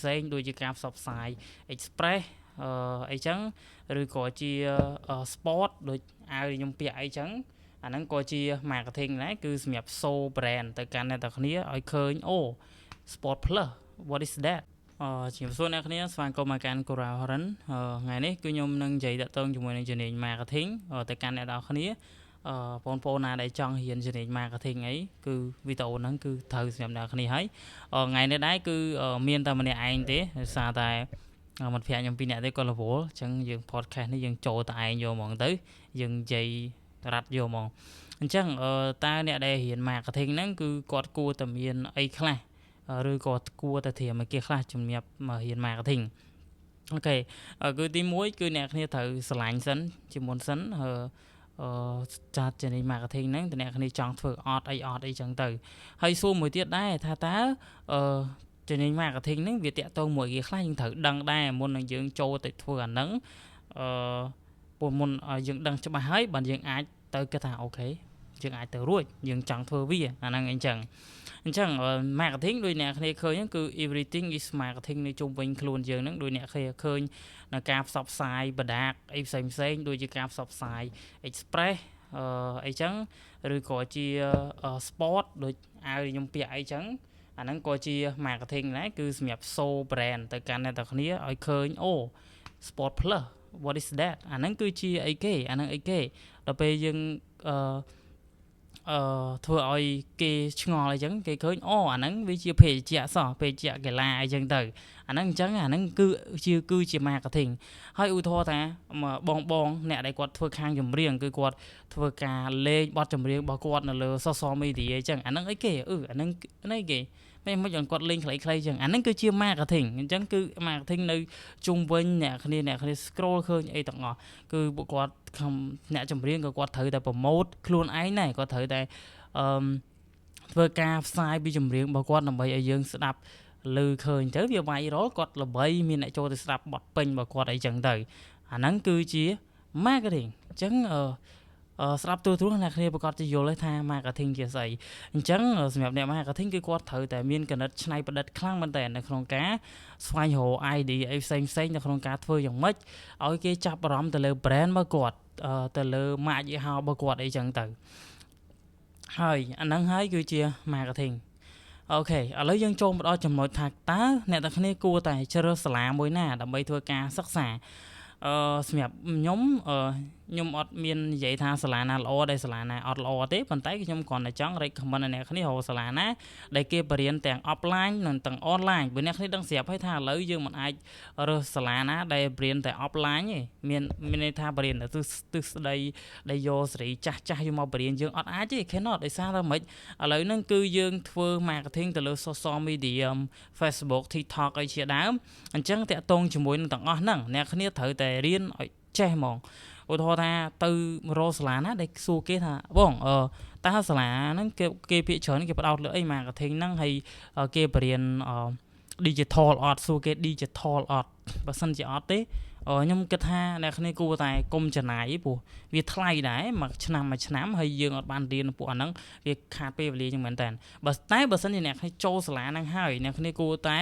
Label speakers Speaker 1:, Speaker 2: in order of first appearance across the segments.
Speaker 1: ផ្សេងដូចជាការផ្សព្វផ្សាយ express អីចឹងឬក៏ជា sport ដូចអាវខ្ញុំពាក់អីចឹងអាហ្នឹងក៏ជា marketing ដែរគឺសម្រាប់ show brand ទៅកាន់អ្នកទាំងគ្នាឲ្យឃើញអូ sport plus what is that ជំរាបសួរអ្នកគ្នាស្វាគមន៍មកកាន់ Coral Horan ថ្ងៃនេះគឺខ្ញុំនឹងនិយាយតាក់ទងជាមួយនឹងជំនាញ marketing ទៅកាន់អ្នកនរគ្នាបងប្អូនណាដែលចង់រៀនជំនាញ marketing អីគឺវីដេអូហ្នឹងគឺត្រូវសម្រាប់អ្នកគ្នាហើយថ្ងៃនេះដែរគឺមានតែម្នាក់ឯងទេដោយសារតែមិត្តភក្តិខ្ញុំពីរនាក់ទេគាត់រវល់អញ្ចឹងយើង podcast នេះយើងចូលតែឯងយកហ្មងទៅយើងនិយាយរ៉ាត់យកហ្មងអញ្ចឹងតើអ្នកដែលរៀន marketing ហ្នឹងគឺគាត់គួរតែមានអីខ្លះឬក៏គួរតែត្រៀមឲ្យគេខ្លះជំរាបមករៀន marketing អូខេគឺទី1គឺអ្នកគ្នាត្រូវឆ្លាញ់សិនជាមុនសិនចាត់ជំនាញ marketing ហ្នឹងតើអ្នកគ្នាចង់ធ្វើអត់អីចឹងទៅហើយសួរមួយទៀតដែរថាតើជំនាញ marketing ហ្នឹងវាតាក់ទងមួយគេខ្លះយើងត្រូវដឹងដែរមុននឹងយើងចូលទៅធ្វើអាហ្នឹងពួកមុនយើងដឹងច្បាស់ហើយបើយើងអាចទៅគិតថាអូខេយើងអាចទៅរួចយើងចង់ធ្វើវាអាហ្នឹងអញ្ចឹង marketing ដូចអ្នកគ្នាឃើញហ្នឹងគឺ everything is marketing នៅជុំវិញខ្លួនយើងហ្នឹងដូចអ្នកគ្នាឃើញនៅការផ្សព្វផ្សាយបណ្ដាអីផ្សេងដូចជាការផ្សព្វផ្សាយ express អីចឹងឬក៏ជា sport ដូចអាវខ្ញុំពាក់អីចឹងអាហ្នឹងក៏ជា marketing ដែរគឺសម្រាប់ show brand ទៅកាន់អ្នកទាំងគ្នាឲ្យឃើញអូ sport plus what is that អាហ្នឹងគឺជាអីគេអាហ្នឹងអីគេដល់ពេលយើងធ្វើឲ្យគេឆ្ងល់អីចឹងគេឃើញអូអាហ្នឹងវាជាភេទជ្ជៈសោះភេទជ្ជៈកីឡាអីចឹងទៅអាហ្នឹងអញ្ចឹងអាហ្នឹងគឺជា marketing ហើយឧទាហរណ៍ថាបងអ្នកដែលគាត់ធ្វើខាងចម្រៀងគឺគាត់ធ្វើការលេងបទចម្រៀងរបស់គាត់នៅលើ social media អីចឹងអាហ្នឹងអីគេអាហ្នឹងអីគេមិនគាត់លេងខ្លីៗចឹងអាហ្នឹងគឺជា marketing អញ្ចឹងគឺ marketing នៅជុំវិញអ្នកគ្នា scroll ឃើញអីទាំងអស់គឺពួកគាត់អ្នកចម្រៀងក៏គាត់ត្រូវតែ promote ខ្លួនឯងដែរគាត់ត្រូវតែធ្វើការផ្សាយពីចម្រៀងរបស់គាត់ដើម្បីឲ្យយើងស្ដាប់ឮឃើញទៅវា viral គាត់ល្បីមានអ្នកចូលទៅស្ដាប់បទពេញរបស់គាត់អីចឹងទៅអាហ្នឹងគឺជា marketing អញ្ចឹងស្ដាប់ទូៗអ្នកគ្នាប្រកាសជាយល់ហើយថា marketing ជាស្អីអញ្ចឹងសម្រាប់អ្នក marketing គឺគាត់ត្រូវតែមានគណិតច្នៃប្រឌិតខ្លាំងមែនតើនៅក្នុងការស្វែងរក idea អីផ្សេងនៅក្នុងការធ្វើយ៉ាងម៉េចឲ្យគេចាប់អារម្មណ៍ទៅលើ brand របស់គាត់ទៅលើម៉ាកយីហោរបស់គាត់អីចឹងទៅហើយអាហ្នឹងហើយគឺជា marketing អូខេឥឡូវយើងចូលមកដល់ចំណុចថាតើអ្នកទាំងគ្នាគួរតែជ្រើសរើសសាលាមួយណាដើម្បីធ្វើការសិក្សាសម្រាប់ខ្ញុំអត់មាននិយាយថាសាលាណាល្អដែលសាលាណាអត់ល្អទេប៉ុន្តែខ្ញុំគ្រាន់តែចង់ recommend ឲ្យអ្នកគ្នារកសាលាណាដែលគេបរៀនទាំង offline និងទាំង online ព្រោះអ្នកគ្នាដឹងស្រាប់ហើយថាឥឡូវយើងមិនអាចរើសសាលាណាដែលបរៀនតែ offline ទេមានន័យថាបរៀនតែទិសស្ដីដែលយកសេរីចាស់យកមកបរៀនយើងអត់អាចទេ cannot ដោយសារតែមិនឥឡូវហ្នឹងគឺយើងធ្វើ marketing ទៅលើ social media Facebook TikTok អីជាដើមអញ្ចឹងតាក់ទងជាមួយនឹងទាំងអស់ហ្នឹងអ្នកគ្នាត្រូវតែរៀនឲ្យចេះហ្មងឧទាហរណ៍ថាទៅរកសាលាណាដែលសួរគេថាបងតើសាលាហ្នឹងគេភាគច្រើនគេផ្ដោតលើអី marketing ហ្នឹងហើយគេបរៀនdigital art សួរគេ digital art បើសិនជាអត់ទេខ្ញុំគិតថាអ្នកគ្នាគួរតែកុំចំណាយព្រោះវាថ្លៃដែរមួយឆ្នាំហើយយើងអត់បានរៀនពួកអាហ្នឹងវាខាតពេលវេលាចឹងមែនតើបើសិនជាអ្នកគ្នាចូលសាលាហ្នឹងហើយអ្នកគ្នាគួរតែ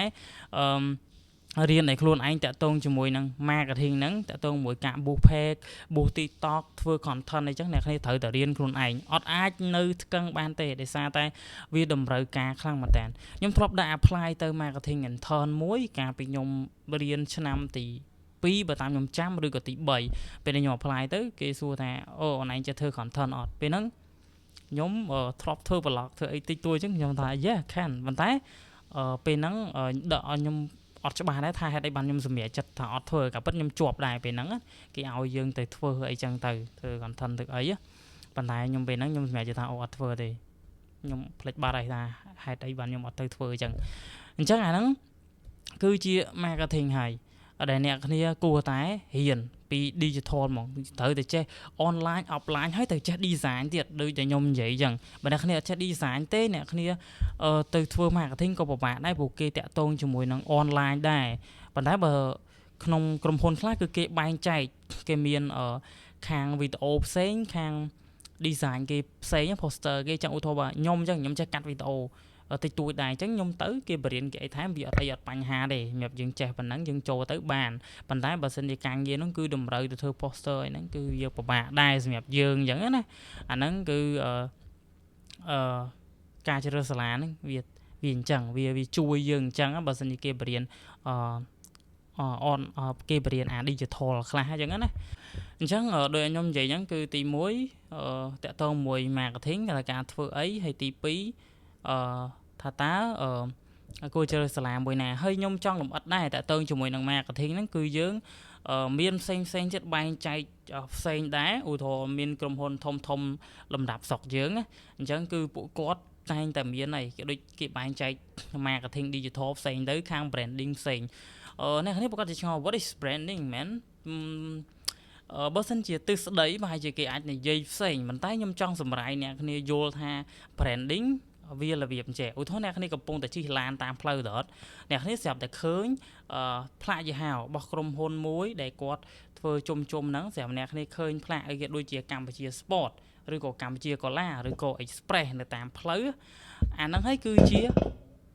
Speaker 1: រៀនឲ្យខ្លួនឯងតាក់ទងជាមួយនឹង marketing ហ្នឹងតាក់ទងជាមួយការ boost page boost TikTok ធ្វើ content អីចឹងអ្នកគ្នាត្រូវតែរៀនខ្លួនឯងអត់អាចនៅថ្កឹងបានទេដោយសារតែវាតម្រូវការខ្លាំងមែនតើខ្ញុំធ្លាប់ដាក់ apply ទៅ marketing intern មួយកាលពីខ្ញុំរៀនឆ្នាំទី2បើតាមខ្ញុំចាំឬក៏ទី3ពេលខ្ញុំ apply ទៅគេសួរថាអូនឯងចេះធ្វើ content អត់ពេលហ្នឹងខ្ញុំធ្លាប់ធ្វើ blog ធ្វើអីតិចតួចចឹងខ្ញុំថា yeah can ប៉ុន្តែពេលហ្នឹងដកខ្ញុំអត់ច្បាស់ដែរថាហេតុអីបានខ្ញុំសម្រេចចិត្តថាអត់ធ្វើក៏ពិតខ្ញុំជាប់ដែរពេលហ្នឹងគេឲ្យយើងទៅធ្វើអីចឹងទៅធ្វើ content ទៅអីប៉ុន្តែខ្ញុំពេលហ្នឹងខ្ញុំសម្រេចចិត្តថាអត់ធ្វើទេខ្ញុំភ្លេចបាត់ហើយថាហេតុអីបានខ្ញុំអត់ទៅធ្វើអញ្ចឹងអាហ្នឹងគឺជា marketing ហើយដែលអ្នកគ្នាគួរតែរៀនពី digital ហ្មងត្រូវតែចេះ online offline ហើយត្រូវចេះ design ទៀតដូចតែខ្ញុំនិយាយអញ្ចឹងបើអ្នកគ្នាអត់ចេះ design ទេអ្នកគ្នាទៅធ្វើ marketing ក៏ពិបាកដែរព្រោះគេតាក់ទងជាមួយនឹង online ដែរប៉ុន្តែបើក្នុងក្រុមហ៊ុនខ្លះគឺគេបែងចែកគេមានខាងវីដេអូផ្សេងខាង design គេផ្សេង poster គេចឹងឧទាហរណ៍បើខ្ញុំអញ្ចឹងខ្ញុំចេះកាត់វីដេអូ តិចតួចដែរអញ្ចឹងខ្ញុំទៅគេបរៀនគេអីថាវាអត់បញ្ហាទេសម្រាប់យើងចេះប៉ុណ្ណឹងយើងចូលទៅបានប៉ុន្តែបើសិនជាការងារហ្នឹងគឺតម្រូវទៅធ្វើ poster អីហ្នឹងគឺវាពិបាកដែរសម្រាប់យើងអញ្ចឹងណាអាហ្នឹងគឺការជ្រើសសាលាហ្នឹងវាអញ្ចឹងវាជួយយើងអញ្ចឹងបើសិនជាគេបរៀនគេបរៀនអា digital ខ្លះអញ្ចឹងណាអញ្ចឹងដោយខ្ញុំនិយាយអញ្ចឹងគឺទី1តាក់ទងមួយ marketing ការធ្វើអីហើយទី2ថាតើគួរជ្រើសសាលាមួយណាហើយខ្ញុំចង់លម្អិតដែរតាក់ទងជាមួយនឹង marketing ហ្នឹងគឺយើងមានផ្សេងចិត្តបែងចែកផ្សេងដែរឧទាហរណ៍មានក្រុមហ៊ុនធំលំដាប់ស្រុកយើងអញ្ចឹងគឺពួកគាត់តែងតែមានអីគេដូចគេបែងចែក marketing digital ផ្សេងទៅខាង branding ផ្សេងអ្នកគ្នាប្រកាសជាឆ្ងល់ what is branding man បើសិនជាទិសស្ដីប្រហែលជាគេអាចនិយាយផ្សេងប៉ុន្តែខ្ញុំចង់សម្រាយអ្នកគ្នាយល់ថា branding វារបៀបអញ្ចឹងឧទាហរណ៍អ្នកគ្នាកំពុងតែជិះឡានតាមផ្លូវទៅអ្នកគ្នាស្រាប់តែឃើញផ្លាកយីហោរបស់ក្រុមហ៊ុនមួយដែលគាត់ធ្វើជុំហ្នឹងស្រាប់អ្នកគ្នាឃើញផ្លាកអីគេដូចជាកម្ពុជា Sport ឬក៏កម្ពុជា Cola ឬក៏ Express នៅតាមផ្លូវអាហ្នឹងហើយគឺជា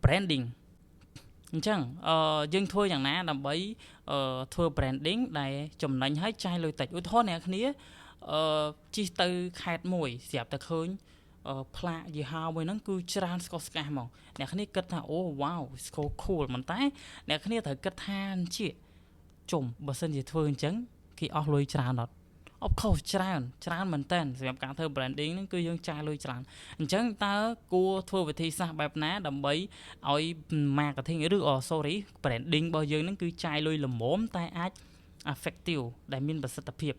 Speaker 1: branding អញ្ចឹងយើងធ្វើយ៉ាងណាដើម្បីធ្វើ branding ដែលចំណេញឲ្យចាយលុយតិចឧទាហរណ៍អ្នកគ្នាជិះទៅខេត្តមួយស្រាប់តែឃើញផ្លាកយីហោមួយហ្នឹងគឺច្រើនស្កុះស្កាស់ហ្មងអ្នកគ្នាគិតថាអូវ៉ាវស្គរ cool ប៉ុន្តែអ្នកគ្នាត្រូវគិតថាជាជុំបើសិនជាធ្វើអញ្ចឹងគេអស់លុយច្រើនអត់ of course ច្រើនមែនតើសម្រាប់ការធ្វើ branding ហ្នឹងគឺយើងចាយលុយច្រើនអញ្ចឹងតើគួរធ្វើវិធីសាស្ត្របែបណាដើម្បីឲ្យ marketing ឬbranding របស់យើងហ្នឹងគឺចាយលុយល្មមតែអាច effective ដែលមានប្រសិទ្ធភាព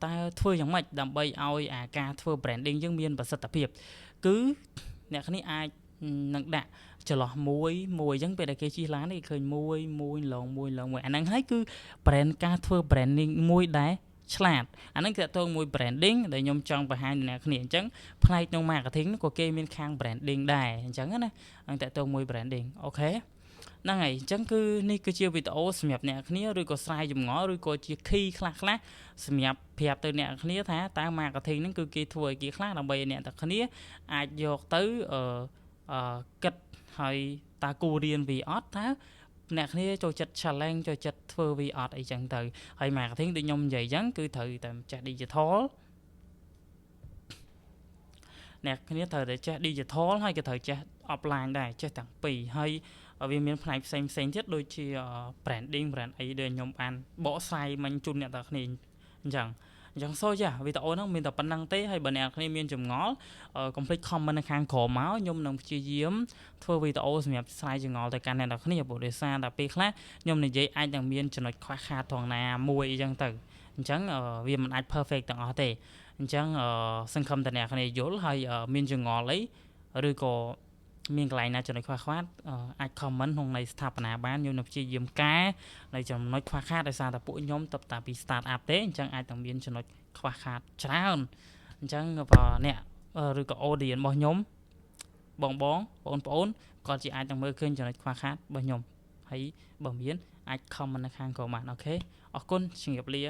Speaker 1: តើធ្វើយ៉ាងម៉េចដើម្បីឲ្យការធ្វើ branding យើងមានប្រសិទ្ធភាពគឺអ្នកគ្នាអាចនឹងដាក់ចន្លោះមួយអញ្ចឹងពេលដែលគេជិះឡានគេឃើញមួយឡងមួយអាហ្នឹងហើយគឺ brand ការធ្វើ branding មួយដែរឆ្លាតអាហ្នឹងគឺតើមួយ branding ដែលខ្ញុំចង់បង្ហាញដល់អ្នកគ្នាអញ្ចឹងផ្នែកក្នុង marketing ក៏គេមានខាង branding ដែរអញ្ចឹងណាហ្នឹងតើមួយ branding អូខេហ្នឹងហើយអញ្ចឹងគឺនេះគឺជាវីដេអូសម្រាប់អ្នកគ្នាឬក៏ស្រាយចម្ងល់ឬក៏ជា key ខ្លះសម្រាប់ប្រាប់ទៅអ្នកគ្នាថាតើ marketing ហ្នឹងគឺគេធ្វើឲ្យគេខ្លះដើម្បីឲ្យអ្នកទាំងគ្នាអាចយកទៅគិតហើយតើគួររៀនវាអត់តើអ្នកគ្នាចូលចិត្ត challenge ចូលចិត្តធ្វើវាអត់អីចឹងទៅហើយ marketing ដូចខ្ញុំនិយាយចឹងគឺត្រូវតែចេះ digital អ្នកគ្នាត្រូវតែចេះ digital ហើយក៏ត្រូវចេះ offline ដែរចេះទាំងពីរហើយវាមានផ្នែកផ្សេងទៀតដូចជា branding brand អីដែលខ្ញុំបានបកស្រាយមិញជូនអ្នកទាំងគ្នាអញ្ចឹងសូចាវីដេអូហ្នឹងមានតែប៉ុណ្្នឹងទេហើយបើអ្នកគ្នាមានចម្ងល់កុំភ្លេច comment នៅខាងក្រោមមកខ្ញុំនឹងព្យាយាមធ្វើវីដេអូសម្រាប់ស្រាយចម្ងល់ទៅកាន់អ្នកទាំងគ្នាព្រោះដោយសារតែពេលខ្លះខ្ញុំនិយាយអាចនឹងមានចំណុចខ្វះខាតត្រង់ណាមួយអីចឹងទៅអញ្ចឹងវាមិនអាច perfect ទាំងអស់ទេអញ្ចឹងសង្ឃឹមតែអ្នកគ្នាយល់ហើយមានចម្ងល់អីឬក៏មានកន្លែងណាចំណុចខ្វះខាតអាច comment ក្នុងនៃស្ថាបនាបានខ្ញុំនឹងព្យាយាមកែនៅចំណុចខ្វះខាតដោយសារតែពួកខ្ញុំតបតាពី start up ទេអញ្ចឹងអាចនឹងមានចំណុចខ្វះខាតច្រើនអញ្ចឹងបើអ្នកឬក៏ audience របស់ខ្ញុំបងប្អូនក៏ជាអាចនឹងមើលឃើញចំណុចខ្វះខាតរបស់ខ្ញុំហើយបើមានអាច comment នៅខាងក្រោមបានអូខេអរគុណជំរាបលា